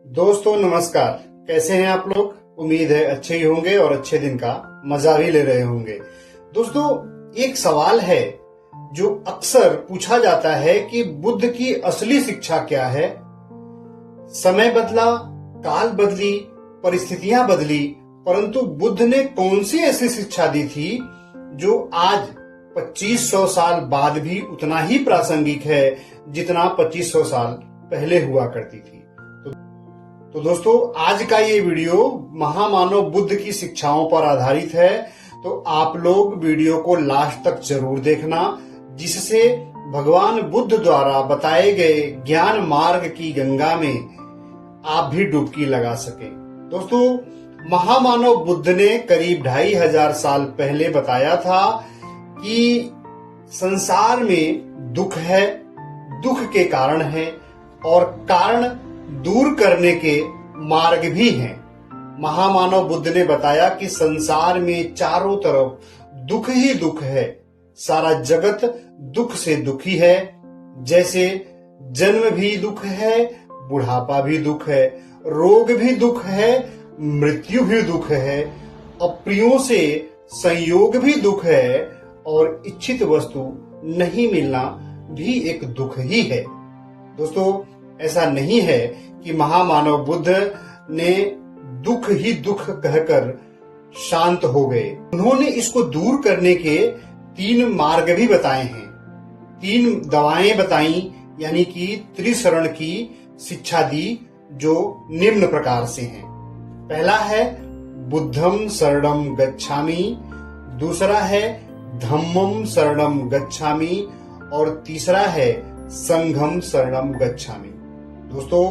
दोस्तों नमस्कार। कैसे हैं आप लोग? उम्मीद है अच्छे ही होंगे और अच्छे दिन का मजा भी ले रहे होंगे। दोस्तों, एक सवाल है जो अक्सर पूछा जाता है कि बुद्ध की असली शिक्षा क्या है। समय बदला, काल बदली, परिस्थितियां बदली, परंतु बुद्ध ने कौन सी ऐसी शिक्षा दी थी जो आज 2500 साल बाद भी उतना ही प्रासंगिक है जितना 2500 साल पहले हुआ करती थी। तो दोस्तों, आज का ये वीडियो महामानव बुद्ध की शिक्षाओं पर आधारित है, तो आप लोग वीडियो को लास्ट तक जरूर देखना, जिससे भगवान बुद्ध द्वारा बताए गए ज्ञान मार्ग की गंगा में आप भी डुबकी लगा सके। दोस्तों, महामानव बुद्ध ने करीब 2500 साल पहले बताया था कि संसार में दुख है, दुख के कारण है और कारण दूर करने के मार्ग भी हैं। महामानव बुद्ध ने बताया कि संसार में चारों तरफ दुख ही दुख है, सारा जगत दुख से दुखी है। जैसे जन्म भी दुख है, बुढ़ापा भी दुख है, रोग भी दुख है, मृत्यु भी दुख है, अप्रियों से संयोग भी दुख है और इच्छित वस्तु नहीं मिलना भी एक दुख ही है। दोस्तों, ऐसा नहीं है कि महामानव बुद्ध ने दुख ही दुख कहकर शांत हो गए। उन्होंने इसको दूर करने के 3 मार्ग भी बताए हैं, 3 दवाएं बताई, यानी कि त्रिशरण की शिक्षा दी, जो निम्न प्रकार से हैं। पहला है बुद्धम शरणम गच्छामि, दूसरा है धम्मम शरणम गच्छामि और तीसरा है संघम शरणम गच्छामि। दोस्तों,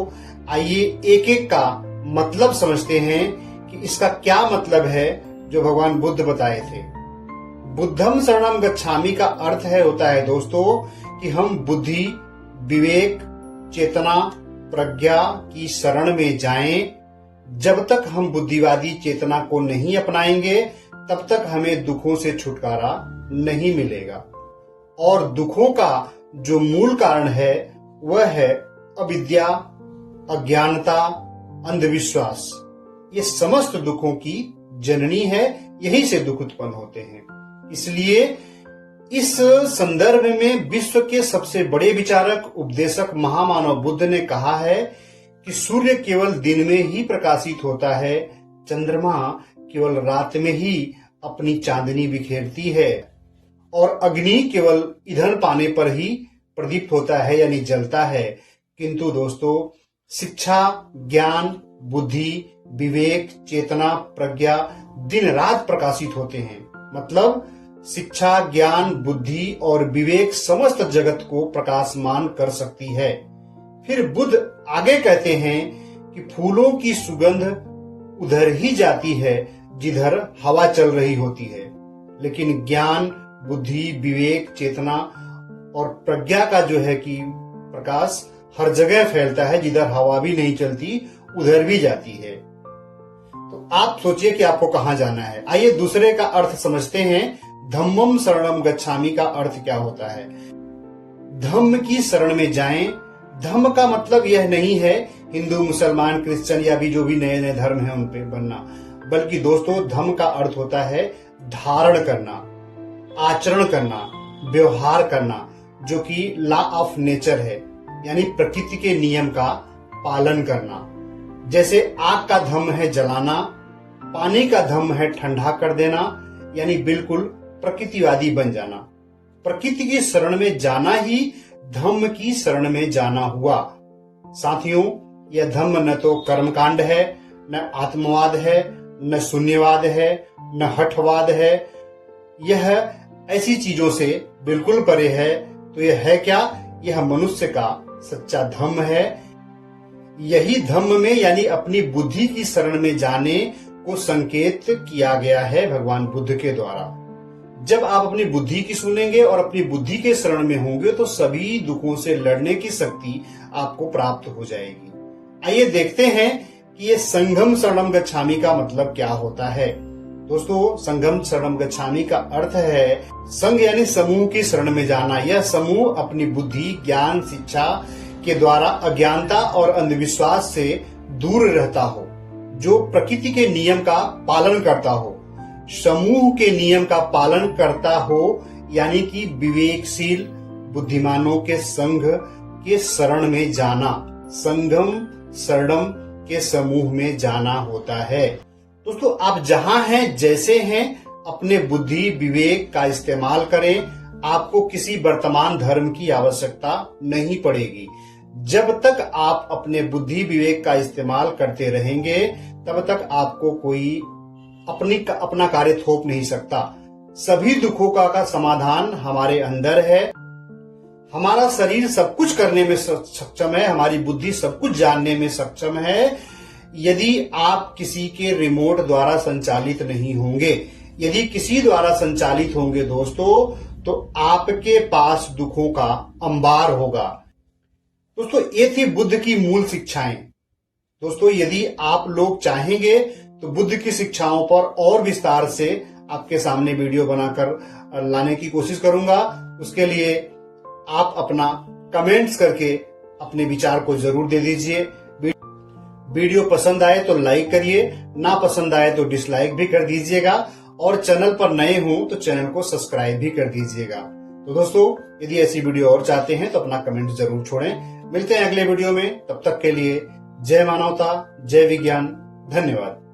आइए एक एक का मतलब समझते हैं कि इसका क्या मतलब है जो भगवान बुद्ध बताए थे। बुद्धम शरणम गच्छामि का अर्थ होता है दोस्तों कि हम बुद्धि, विवेक, चेतना, प्रज्ञा की शरण में जाएं। जब तक हम बुद्धिवादी चेतना को नहीं अपनाएंगे तब तक हमें दुखों से छुटकारा नहीं मिलेगा। और दुखों का जो मूल कारण है वह है अविद्या, अज्ञानता, अंधविश्वास। ये समस्त दुखों की जननी है, यही से दुख उत्पन्न होते हैं। इसलिए इस संदर्भ में विश्व के सबसे बड़े विचारक, उपदेशक महामानव बुद्ध ने कहा है कि सूर्य केवल दिन में ही प्रकाशित होता है, चंद्रमा केवल रात में ही अपनी चांदनी बिखेरती है और अग्नि केवल ईंधन पाने पर ही प्रदीप्त होता है, यानी जलता है। किंतु दोस्तों, शिक्षा, ज्ञान, बुद्धि, विवेक, चेतना, प्रज्ञा दिन रात प्रकाशित होते हैं। मतलब शिक्षा, ज्ञान, बुद्धि और विवेक समस्त जगत को प्रकाशमान कर सकती है। फिर बुद्ध आगे कहते हैं कि फूलों की सुगंध उधर ही जाती है जिधर हवा चल रही होती है, लेकिन ज्ञान, बुद्धि, विवेक, चेतना और प्रज्ञा का जो है कि प्रकाश हर जगह फैलता है, जिधर हवा भी नहीं चलती उधर भी जाती है। तो आप सोचिए कि आपको कहां जाना है। आइए दूसरे का अर्थ समझते हैं। धम्मम शरणम गच्छामि का अर्थ क्या होता है? धम्म की शरण में जाएं। धम्म का मतलब यह नहीं है हिंदू, मुसलमान, क्रिश्चियन या भी जो भी नए नए धर्म है उन पे बनना, बल्कि दोस्तों धम्म का अर्थ होता है धारण करना, आचरण करना, व्यवहार करना, जो कि लॉ ऑफ नेचर है, यानी प्रकृति के नियम का पालन करना। जैसे आग का धम्म है जलाना, पानी का धम्म है ठंडा कर देना, यानी बिल्कुल प्रकृतिवादी बन जाना। प्रकृति की शरण में जाना ही धम्म की शरण में जाना हुआ। साथियों, यह धम्म न तो कर्मकांड है, न आत्मवाद है, न शून्यवाद है, न हठवाद है। यह ऐसी चीजों से बिल्कुल परे है। तो यह है क्या? यह मनुष्य का सच्चा धम्म है। यही धम्म में यानी अपनी बुद्धि की शरण में जाने को संकेत किया गया है भगवान बुद्ध के द्वारा। जब आप अपनी बुद्धि की सुनेंगे और अपनी बुद्धि के शरण में होंगे तो सभी दुखों से लड़ने की शक्ति आपको प्राप्त हो जाएगी। आइए देखते हैं कि ये संघम शरणम गच्छामि का मतलब क्या होता है। दोस्तों, संघम शरणम गच्छामि का अर्थ है संघ यानी समूह की शरण में जाना। यह समूह अपनी बुद्धि, ज्ञान, शिक्षा के द्वारा अज्ञानता और अंधविश्वास से दूर रहता हो, जो प्रकृति के नियम का पालन करता हो, समूह के नियम का पालन करता हो, यानी कि विवेकशील बुद्धिमानों के संघ के शरण में जाना, संगम शरणम के समूह में जाना होता है। दोस्तों, आप जहां हैं, जैसे हैं, अपने बुद्धि विवेक का इस्तेमाल करें। आपको किसी वर्तमान धर्म की आवश्यकता नहीं पड़ेगी। जब तक आप अपने बुद्धि विवेक का इस्तेमाल करते रहेंगे, तब तक आपको कोई अपना कार्य थोप नहीं सकता। सभी दुखों का समाधान हमारे अंदर है। हमारा शरीर सब कुछ करने में सक्षम है, हमारी बुद्धि सब कुछ जानने में सक्षम है, यदि आप किसी के रिमोट द्वारा संचालित नहीं होंगे। यदि किसी द्वारा संचालित होंगे दोस्तों, तो आपके पास दुखों का अंबार होगा। दोस्तों, ये थी बुद्ध की मूल शिक्षाएं। दोस्तों, यदि आप लोग चाहेंगे तो बुद्ध की शिक्षाओं पर और विस्तार से आपके सामने वीडियो बनाकर लाने की कोशिश करूंगा। उसके लिए आप अपना कमेंट्स करके अपने विचार को जरूर दे दीजिए। वीडियो पसंद आए तो लाइक करिए, ना पसंद आए तो डिसलाइक भी कर दीजिएगा, और चैनल पर नए हो तो चैनल को सब्सक्राइब भी कर दीजिएगा। तो दोस्तों, यदि ऐसी वीडियो और चाहते हैं तो अपना कमेंट जरूर छोड़ें। मिलते हैं अगले वीडियो में, तब तक के लिए जय मानवता, जय विज्ञान, धन्यवाद।